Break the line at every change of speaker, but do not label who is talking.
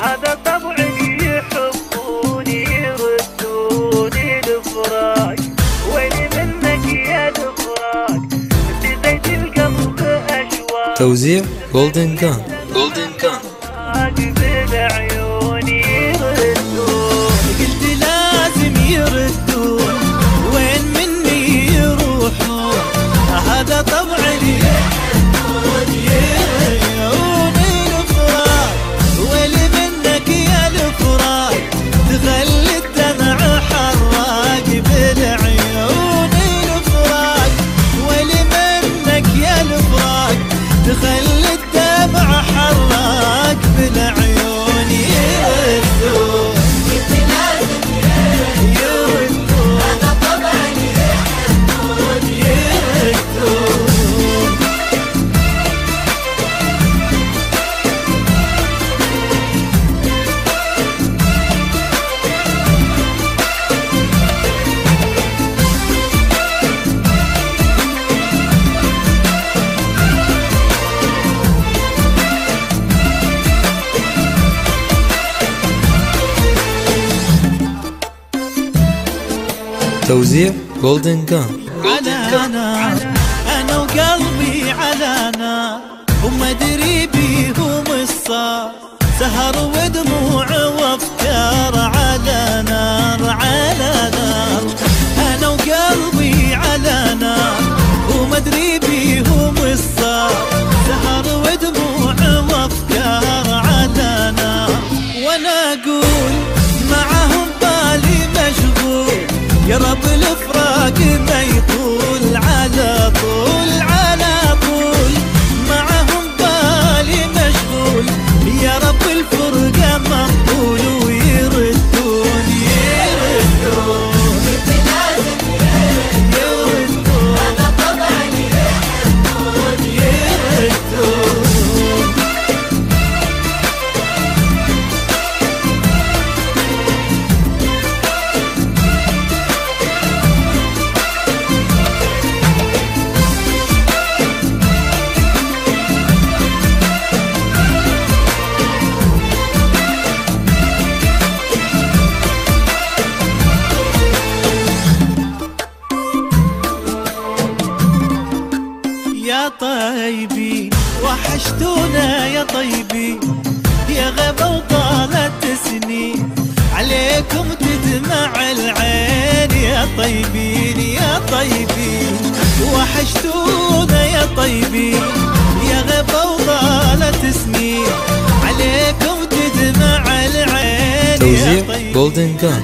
هذا طبعي يحبوني يردوني الفراق، ويلي منك يا الفراق بزيت القلب أشواق.
توزيع جولدن جان.
بالعيون يردون،
قلت لازم يردون وين مني يروحون، هذا طبعي يحبون يردون الفراق، ويلي منك يا الفراق تخلي الدمع حراق بالعيون الفراق، ويلي منك يا الفراق تخلي الدمع حراق بالعيون يردون. قلت لازم يردون، هذا طبعا يحبون يردون.
توزيع جولدن جان.
على نار انا وقلبي على نار، وما ادري بيهم الصار، سهر ودموع وافكار على نار على نار. انا وقلبي على نار وما ادري بيهم الصار، سهر ودموع وافكار على نار. وانا اقول معهم بالي مشغول، يا رب الفراق ما يطول على طول على طول، معهم بالي مشغول، يا رب الفرقة مقبول ويردون يردون. لازم يردون، هذا طبعا يحبون يردون. يا طيبين وحشتونا يا طيبين، يا غبا وطالت سنين عليكم تدمع العين. يا طيبين يا طيبين وحشتونا يا طيبين، يا غبا وطالت سنين عليكم تدمع العين.
توزيع جولدن جان.